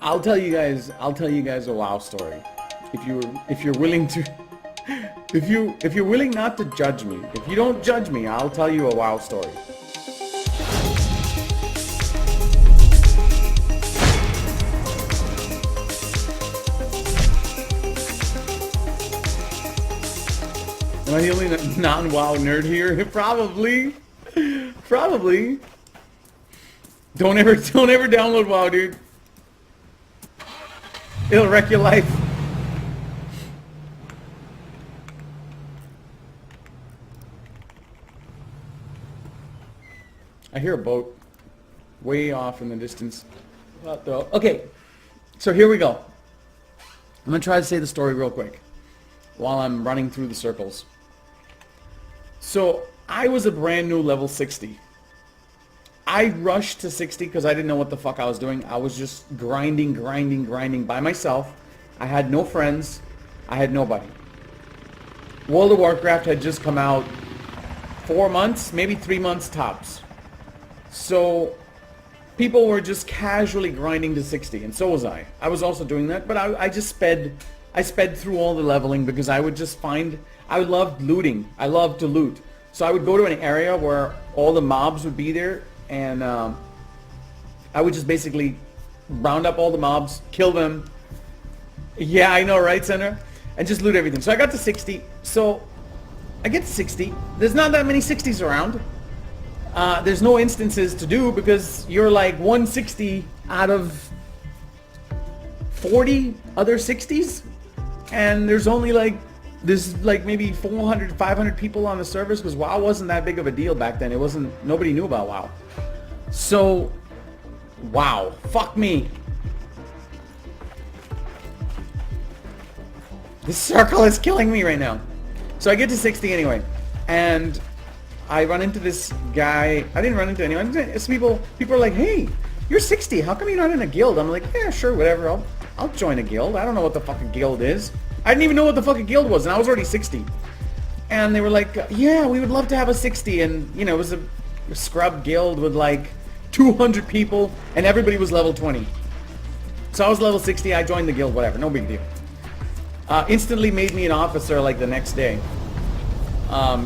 I'll tell you guys a WoW story. If you're willing to if you're willing not to judge me. If you don't judge me, I'll tell you a WoW story. Am I the only non-WoW nerd here? Probably. Probably. Don't ever download WoW, dude. It'll wreck your life. I hear a boat way off in the distance. Okay, so here we go. I'm gonna try to say the story real quick while I'm running through the circles. So I was a brand new level 60. I rushed to 60 because I didn't know what the fuck I was doing. I was just grinding by myself. I had no friends. I had nobody. World of Warcraft had just come out 4 months, maybe 3 months tops. So people were just casually grinding to 60, and so was I. I was also doing that, but I sped through all the leveling because I would just find, I loved looting. I loved to loot. So I would go to an area where all the mobs would be there, and I would just basically round up all the mobs, kill them. Yeah, I know, right, Sandra? And just loot everything. So I got to 60. So I get to 60. There's not that many 60s around. There's no instances to do because you're like 160 out of 40 other 60s. And there's only like, there's like maybe 400, 500 people on the servers because WoW wasn't that big of a deal back then. It wasn't, nobody knew about WoW. So, wow, fuck me. This circle is killing me right now. So I get to 60 anyway, and I run into this guy. I didn't run into anyone. It's people are like, hey, you're 60. How come you're not in a guild? I'm like, yeah, sure, whatever. I'll join a guild. I don't know what the fuck a guild is. I didn't even know what the fuck a guild was, and I was already 60. And they were like, yeah, we would love to have a 60. And, you know, it was a scrub guild with like 200 people, and everybody was level 20. So I was level 60. I joined the guild, whatever. No big deal. Instantly made me an officer like the next day.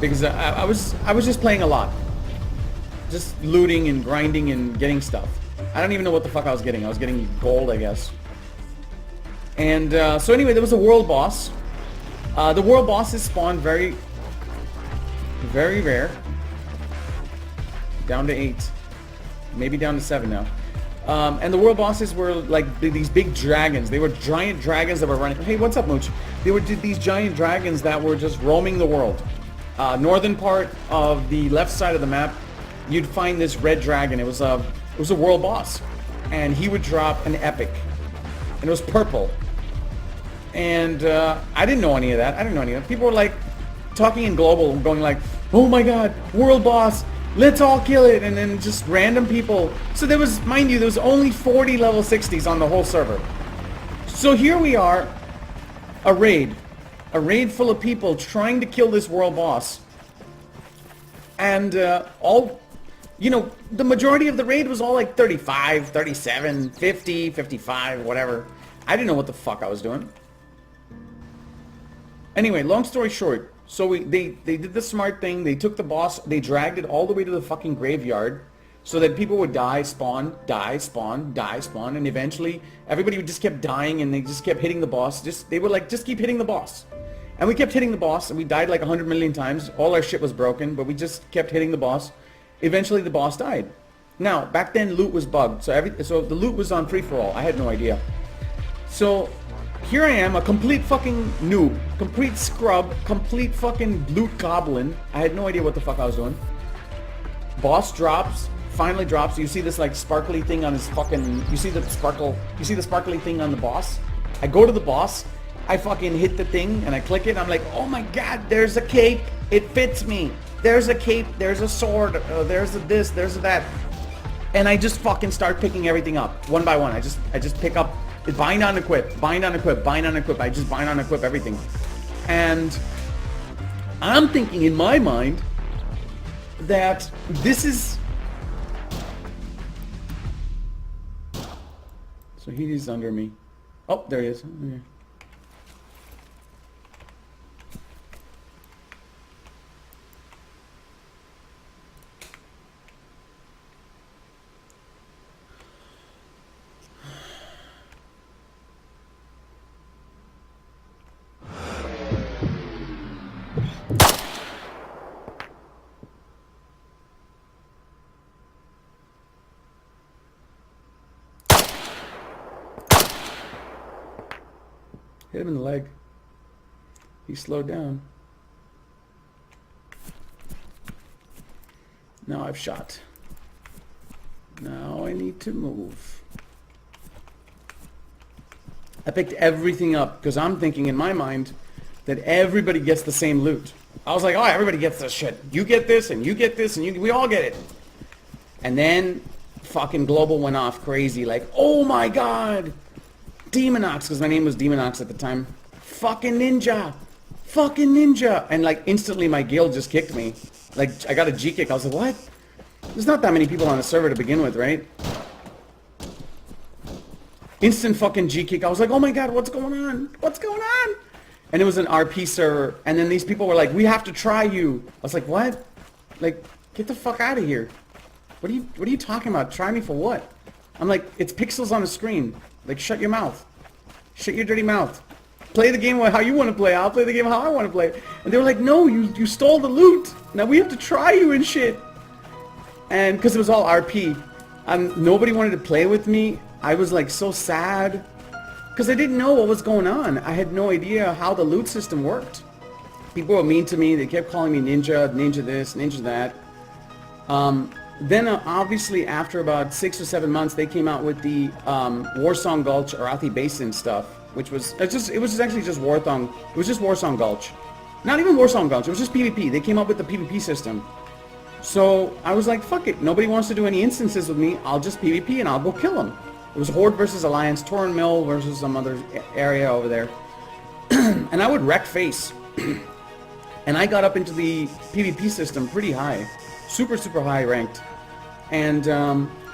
Because I was just playing a lot. Just looting and grinding and getting stuff. I don't even know what the fuck I was getting. I was getting gold, I guess. And so anyway, there was a world boss. The world bosses spawned very rare. Down to 8. Maybe down to 7 now. And the world bosses were like these big dragons. They were giant dragons that were running. Hey, what's up, Mooch? They were these giant dragons that were just roaming the world. Northern part of the left side of the map, you'd find this red dragon. It was a world boss, and he would drop an epic, and it was purple. And I didn't know any of that. People were like talking in global, going like, "Oh my God, world boss! Let's all kill it!" And then just random people. So there was, mind you, there was only 40 level 60s on the whole server. So here we are, a raid full of people trying to kill this world boss. And all, you know, the majority of the raid was all like 35, 37, 50, 55, whatever. I didn't know what the fuck I was doing. Anyway, long story short, so they did the smart thing. They took the boss, they dragged it all the way to the fucking graveyard so that people would die, spawn, and eventually everybody just kept dying, and they just kept hitting the boss. They were like, just keep hitting the boss. And we kept hitting the boss, and we died like 100 million times. All our shit was broken, but we just kept hitting the boss. Eventually the boss died. Now, back then loot was bugged, so the loot was on free-for-all. I had no idea. So here I am, a complete fucking noob, complete scrub, complete fucking loot goblin. I had no idea what the fuck I was doing. Boss drops, finally drops. You see this like sparkly thing on his fucking, you see the sparkly thing on the boss? I go to the boss, I fucking hit the thing, and I click it, and I'm like, oh my God, there's a cape, it fits me. There's a cape, there's a sword, there's a this, there's a that. And I just fucking start picking everything up, one by one. I just pick up, bind on equip, bind on equip, bind on equip. I just bind on equip everything. And I'm thinking in my mind that this is... So he's under me. Oh, there he is. Okay. Hit him in the leg. He slowed down. Now I've shot. Now I need to move. I picked everything up because I'm thinking in my mind that everybody gets the same loot. I was like, oh, everybody gets this shit. You get this, and you get this, and we all get it. And then fucking Global went off crazy, like, oh my god! Demonox, because my name was Demonox at the time. Fucking ninja! Fucking ninja! And like instantly my guild just kicked me. Like I got a G kick. I was like, what? There's not that many people on the server to begin with, right? Instant fucking G kick. I was like, oh my god, what's going on? What's going on? And it was an RP server. And then these people were like, we have to try you. I was like, what? Like, get the fuck out of here. What are you talking about? Try me for what? I'm like, it's pixels on a screen. Like, shut your mouth. Shut your dirty mouth. Play the game how you want to play. I'll play the game how I want to play. And they were like, no, you stole the loot. Now we have to try you and shit. And because it was all RP. Nobody wanted to play with me. I was like so sad. Because I didn't know what was going on. I had no idea how the loot system worked. People were mean to me. They kept calling me ninja, ninja this, ninja that. Then obviously after about 6 or 7 months they came out with the Warsong Gulch Arathi Basin stuff, which was it was actually just Warsong Gulch. Not even Warsong Gulch, it was just PvP. They came up with the PvP system. So I was like, fuck it, nobody wants to do any instances with me, I'll just PvP and I'll go kill them. It was Horde versus Alliance, Torren Mill versus some other area over there. And I would wreck face. And I got up into the PvP system pretty high. Super high ranked. And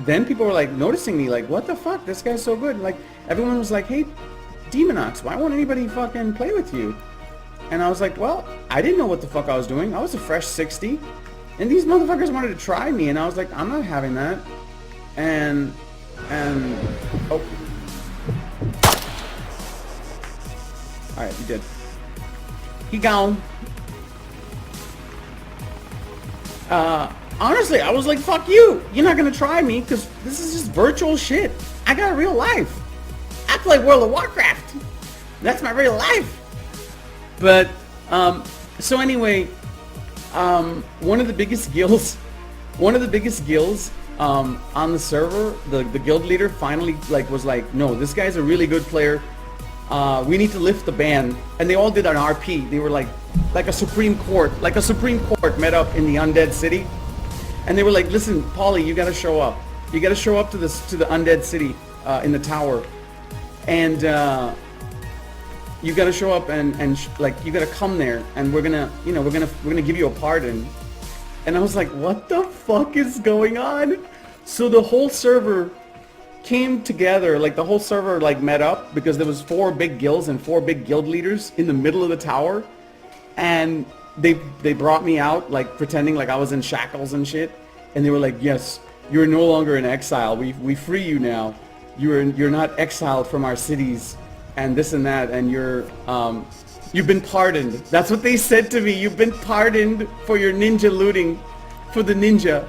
then people were like noticing me, like, what the fuck, this guy's so good. Like everyone was like, hey Demonox, why won't anybody fucking play with you? And I was like, well, I didn't know what the fuck I was doing. I was a fresh 60 and these motherfuckers wanted to try me, and I was like, I'm not having that. And oh, alright, he did. He gone. Honestly, I was like, fuck you. You're not gonna try me, because this is just virtual shit. I got a real life. I play World of Warcraft. That's my real life. But, so anyway, one of the biggest guilds on the server, the guild leader finally was like, no, this guy's a really good player. We need to lift the ban. And they all did an RP. They were like a Supreme Court met up in the undead city. And they were like, listen, Paulie, you gotta show up. You gotta show up to the undead city in the tower. And you gotta show up and you gotta come there, and we're gonna give you a pardon. And I was like, what the fuck is going on? So the whole server came together, like the whole server met up, because there was 4 big guilds and 4 big guild leaders in the middle of the tower. And they brought me out, like pretending like I was in shackles and shit. And they were like, yes, you're no longer in exile. We free you now. You're not exiled from our cities and this and that, and you've been pardoned. That's what they said to me. You've been pardoned for your ninja looting, for the ninja.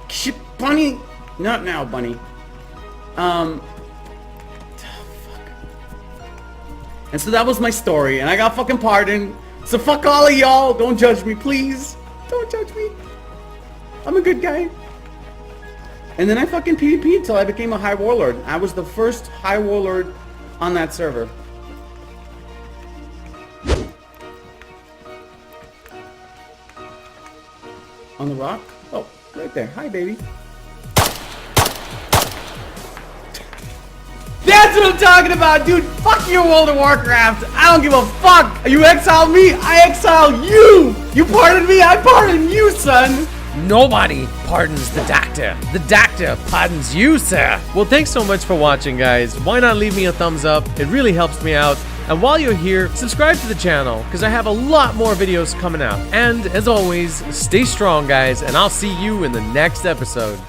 Shit, Bunny, not now, Bunny. Fuck. And so that was my story, and I got fucking pardoned. So fuck all of y'all. Don't judge me, please. Don't judge me. I'm a good guy. And then I fucking PvP'd until I became a High Warlord. I was the first High Warlord on that server. On the rock? Oh, right there. Hi, baby. That's what I'm talking about, dude. Fuck your World of Warcraft. I don't give a fuck. You exiled me, I exile you. You pardoned me, I pardon you, son. Nobody pardons the doctor. The doctor pardons you, sir. Well, thanks so much for watching, guys. Why not leave me a thumbs up? It really helps me out. And while you're here, subscribe to the channel, because I have a lot more videos coming out. And as always, stay strong, guys, and I'll see you in the next episode.